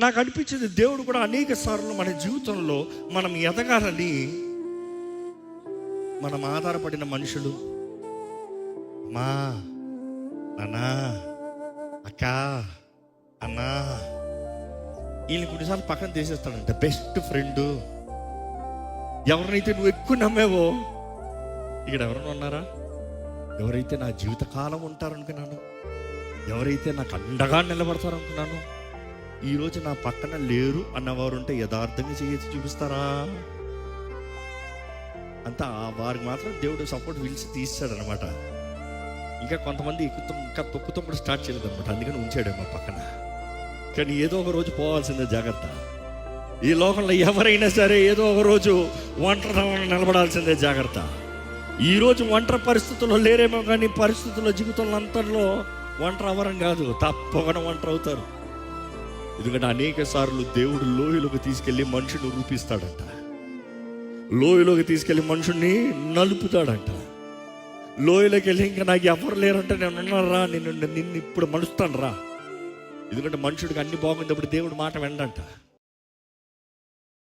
నాకు అనిపించింది దేవుడు కూడా అనేక సార్లు మన జీవితంలో మనం ఎదగాలని మనం ఆధారపడిన మనుషులు, మా నాన్నా, అక్క, అన్నా, వీళ్ళని కొన్నిసార్లు పక్కన తీసేస్తాడంట. బెస్ట్ ఫ్రెండ్ ఎవరినైతే నువ్వు ఎక్కువ నమ్మేవో, ఇక్కడ ఎవరైనా ఉన్నారా? ఎవరైతే నా జీవితకాలం ఉంటారనుకున్నాను, ఎవరైతే నాకు అండగా నిలబడతారనుకున్నాను, ఈరోజు నా పక్కన లేరు అన్నవారు ఉంటే యథార్థంగా చేయొచ్చు చూపిస్తారా? అంతా వారికి మాత్రం దేవుడు సపోర్ట్ పిలిచి తీస్తాడనమాట. ఇంకా కొంతమంది ఇంకా తొక్కుతో కూడా స్టార్ట్ చేయలేదు అనమాట, అందుకని ఉంచాడేమో పక్కన. కానీ ఏదో ఒక రోజు పోవాల్సిందే, జాగ్రత్త. ఈ లోకంలో ఎవరైనా సరే ఏదో ఒక రోజు ఒంటరి నిలబడాల్సిందే, జాగ్రత్త. ఈరోజు ఒంటరి పరిస్థితుల్లో లేరేమో, కానీ పరిస్థితుల్లో జీవితంలో అంతలో ఒంటరి అవ్వరం కాదు, తప్పకుండా ఒంటరి అవుతారు. ఎందుకంటే అనేక సార్లు దేవుడు లోయలోకి తీసుకెళ్ళి మనుషుని రూపిస్తాడంట, లోయలోకి తీసుకెళ్ళి మనుషుల్ని నలుపుతాడంట. లోయలోకి వెళ్ళి ఇంకా నాకు ఎవరు లేరంటే నేను ఉన్నారా, నిన్ను ఇప్పుడు మలుస్తాను రా. ఎందుకంటే మనుషుడికి అన్ని బాగుంది, అప్పుడు దేవుడు మాట వినడంట.